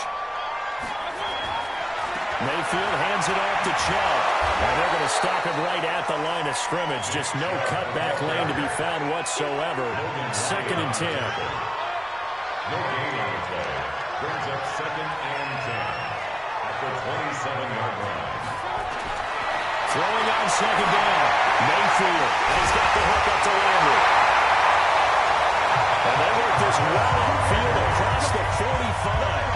Speaker 2: Mayfield hands it off to Chubb. And they're going to stop him right at the line of scrimmage. Just no cutback lane to be found whatsoever. 2nd and 10.
Speaker 4: No gain on the play. Brings up 2nd and 10. At the 27-yard line.
Speaker 2: Throwing on 2nd down. Mayfield. He's got the hook up to Landry. And they work this well upfield across the 45.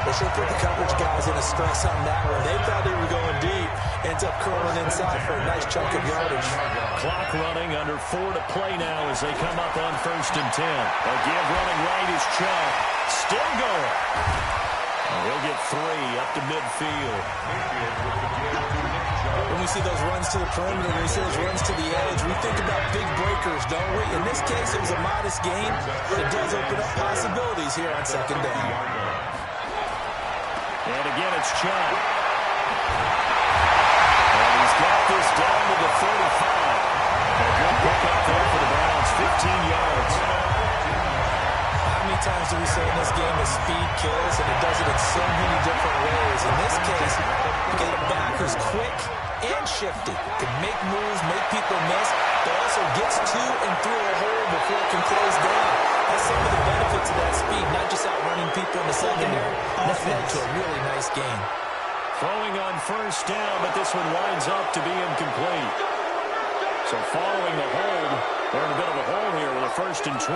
Speaker 3: They should put the coverage guys in a stress on that one. They thought they were going deep. Ends up curling inside for a nice chunk of yardage.
Speaker 2: Clock running, under 4 to play now as they come up on 1st and 10. A give running right is Chubb. Still going. And he'll get 3 up to midfield.
Speaker 3: When we see those runs to the perimeter, when we see those runs to the edge, we think about big breakers, don't we? In this case, it was a modest gain, but it does open up possibilities here on 2nd down.
Speaker 2: And again, it's Chubb. And he's got this down to the 35. A good pickup there for the Browns, 15 yards.
Speaker 3: How many times do we say in this game that speed kills, and it does it in so many different ways? In this case, you get a back who's quick and shifty, can make moves, make people miss, but also gets to and through a hole before it can close down. That's some of the benefits of that speed, not just outrunning people in the secondary. That led to a really nice game.
Speaker 2: Throwing on 1st down, but this one winds up to be incomplete. So following the hold, they're in a bit of a hole here with a 1st and 20.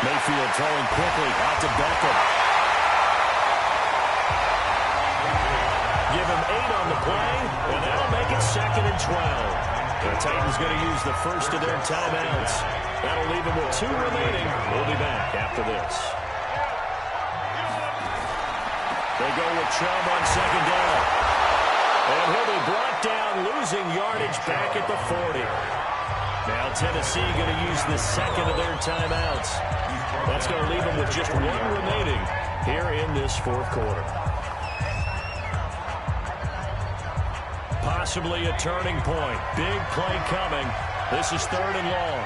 Speaker 2: Mayfield throwing quickly out to Beckham. Give him 8 on the play, and that'll make it 2nd and 12. The Titans going to use the first of their timeouts. That'll leave them with 2 remaining. We'll be back after this. They go with Chubb on 2nd down. And he'll be brought down, losing yardage back at the 40. Now Tennessee going to use the 2nd of their timeouts. That's going to leave them with just 1 remaining here in this 4th quarter. Possibly a turning point. Big play coming. This is 3rd and long.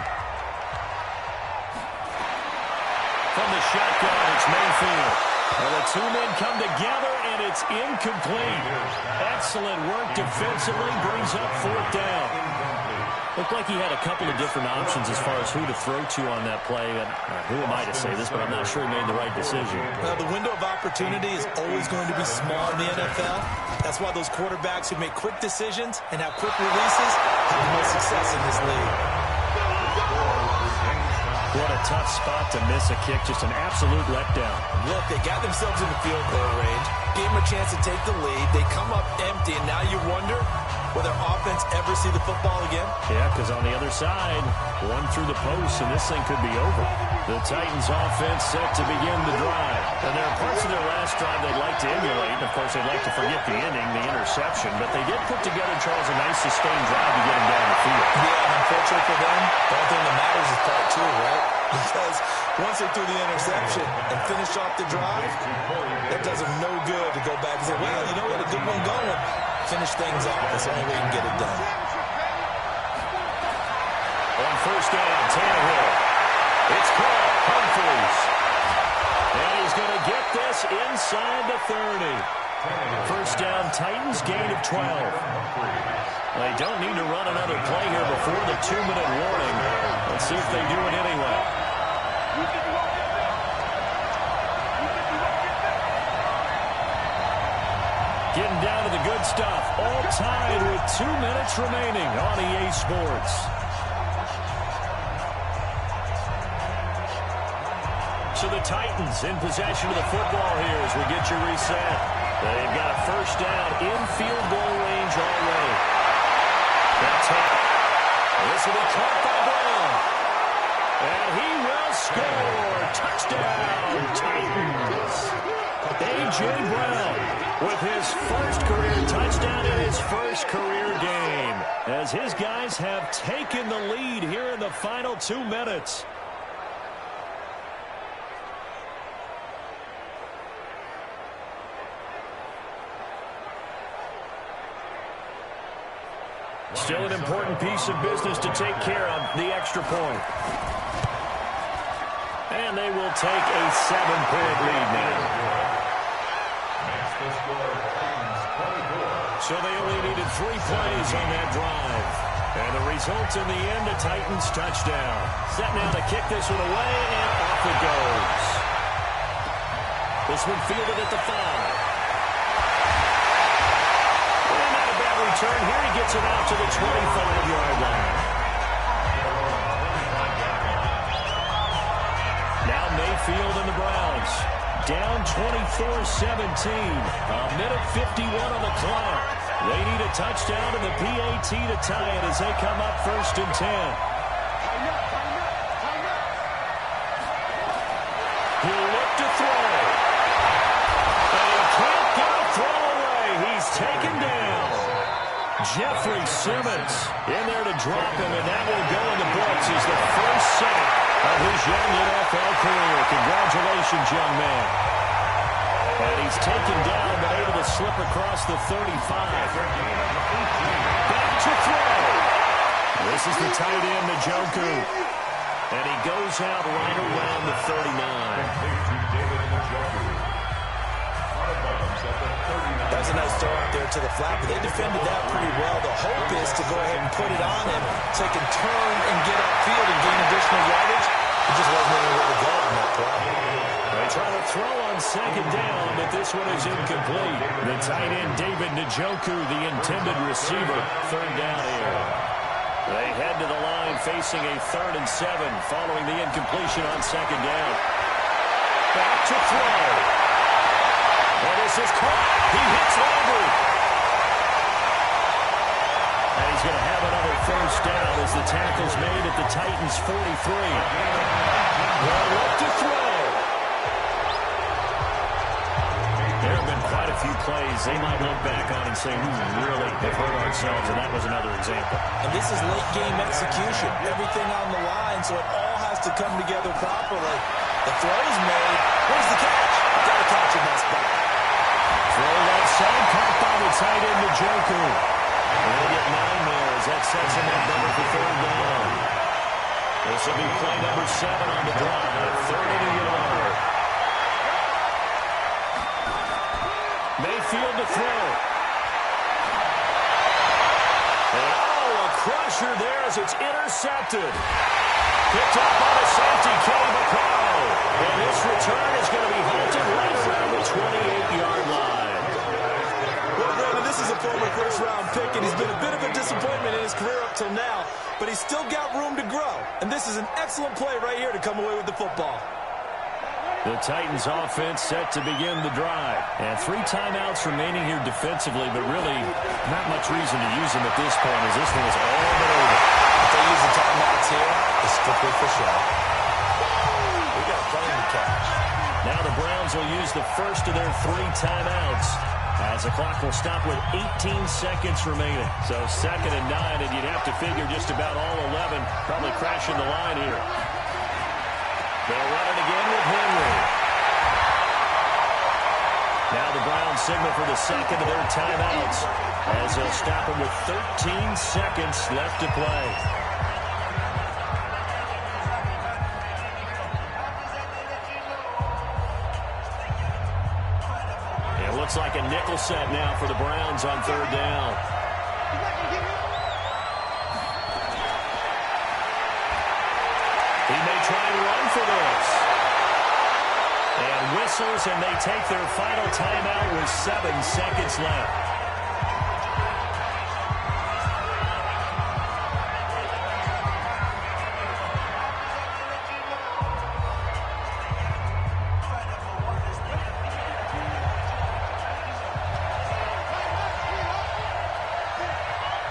Speaker 2: From the shotgun, it's Mayfield. And the 2 men come together, and it's incomplete. Excellent work defensively, brings up 4th down. Looked like he had a couple of different options as far as who to throw to on that play. And who am I to say this, but I'm not sure he made the right decision.
Speaker 3: Well, the window of opportunity is always going to be small in the NFL. That's why those quarterbacks who make quick decisions and have quick releases have the most success in this league.
Speaker 2: What a tough spot to miss a kick. Just an absolute letdown.
Speaker 3: Look, they got themselves in the field goal range, gave them a chance to take the lead. They come up empty, and now you wonder, will their offense ever see the football again?
Speaker 2: Yeah, because on the other side, one through the post, and this thing could be over. The Titans offense set to begin the drive. And there are parts of their last drive they'd like to emulate. And, of course, they'd like to forget the inning, the interception. But they did put together, Charles, a nice sustained drive to get them down the field.
Speaker 3: Yeah, and unfortunately for them, the only thing that matters is part two, right? Because once they threw the interception and finished off the drive, that does them no good to go back and say, well, you know, we had a good one going. Finish things off. That's the only way you can get it done.
Speaker 2: On first down, Tannehill. It's caught. Humphries. And he's going to get this inside the 30. First down, Titans, gain of 12. They don't need to run another play here before the 2-minute warning. Let's see if they do it anyway. Getting down to the good stuff. All tied with 2 minutes remaining on EA Sports. So the Titans in possession of the football here as we get you reset. They've got a first down in field goal range already. That's it. This will be caught by Brown. And he will score. Touchdown, Titans. A.J. Brown with his first career touchdown in his first career game. As his guys have taken the lead here in the final 2 minutes. Still an important piece of business to take care of, the extra point. And they will take a 7-point lead now. So they only needed 3 plays on that drive. And the result in the end, a Titans touchdown. Set now to kick this one away, and off it goes. This one fielded at the 5. Return here, he gets it out to the 25-yard line. Now Mayfield and the Browns down 24-17. A minute 51 on the clock. They need a touchdown and the PAT to tie it as they come up first and 10. He'll look to throw. And he can't get a throw away. He's taken down. Jeffrey Simmons in there to drop him, and that will go in the books as the first sack of his young NFL career. Congratulations, young man. And he's taken down, but able to slip across the 35. Back to throw. This is the tight end, Njoku. And he goes out right around the 39.
Speaker 3: That's a nice throw out there to the flat, but they defended that pretty well. The hope is to go ahead and put it on him so he can turn and get upfield and gain additional yardage. It just wasn't anywhere to go on that play.
Speaker 2: They try to throw on second down, but this one is incomplete. The tight end, David Njoku, the intended receiver. Third down here. They head to the line facing a 3rd and 7 following the incompletion on second down. Back to throw. And this is caught. He hits Landry. And he's going to have another first down as the tackle's made at the Titans' 43. Well, up to throw. There have been quite a few plays they might look back on and say, really have hurt ourselves, and that was another example.
Speaker 3: And this is late-game execution. Everything on the line, so it all has to come together properly. The throw's made. Where's the catch? Got to catch in that spot.
Speaker 2: Throw left side, caught by the tight end, Njoku. They'll get 9 there as that sets him up better for 3rd down. This will be play number 7 on the drive. 3rd and a yard. Mayfield to throw. And all crusher there as it's intercepted. Picked up by the safety, Kenny Vaccaro. And this return is going to be halted right around the 28-yard line.
Speaker 3: Well, Brandon, this is a former first-round pick, and he's been a bit of a disappointment in his career up till now, but he's still got room to grow. And this is an excellent play right here to come away with the football.
Speaker 2: The Titans offense set to begin the drive. And 3 timeouts remaining here defensively, but really not much reason to use them at this point as this one is all but over.
Speaker 3: If they use the timeouts here, it's strictly for show. We got plenty to catch.
Speaker 2: Now the Browns will use the first of their 3 timeouts as the clock will stop with 18 seconds remaining. So 2nd and 9, and you'd have to figure just about all 11 probably crashing the line here. They'll run it again with Henry. Now the Browns signal for the second of their timeouts as they'll stop him with 13 seconds left to play. It looks like a nickel set now for the Browns on 3rd down. He may try and run for this. And whistles, and they take their final timeout with 7 seconds left.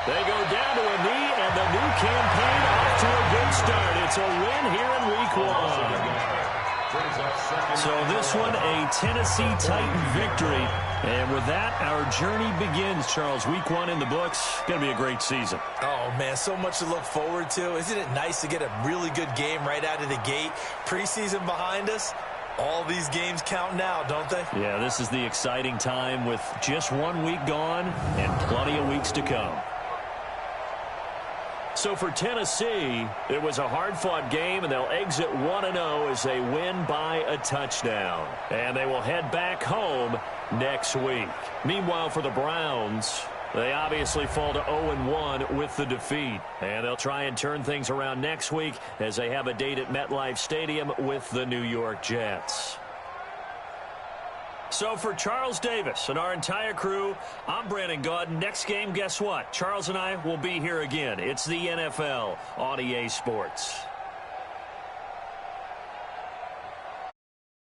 Speaker 2: They go down to a knee, and the new campaign off to a good start. It's a win here in Week 1. So this one, a Tennessee Titan victory. And with that, our journey begins, Charles. Week 1 in the books. Going to be a great season.
Speaker 3: Oh, man, so much to look forward to. Isn't it nice to get a really good game right out of the gate? Preseason behind us. All these games count now, don't they?
Speaker 2: Yeah, this is the exciting time with just 1 week gone and plenty of weeks to come. So for Tennessee, it was a hard-fought game, and they'll exit 1-0 as they win by a touchdown. And they will head back home next week. Meanwhile, for the Browns, they obviously fall to 0-1 with the defeat. And they'll try and turn things around next week as they have a date at MetLife Stadium with the New York Jets. So for Charles Davis and our entire crew, I'm Brandon Gaudin. Next game, guess what? Charles and I will be here again. It's the NFL on EA Sports.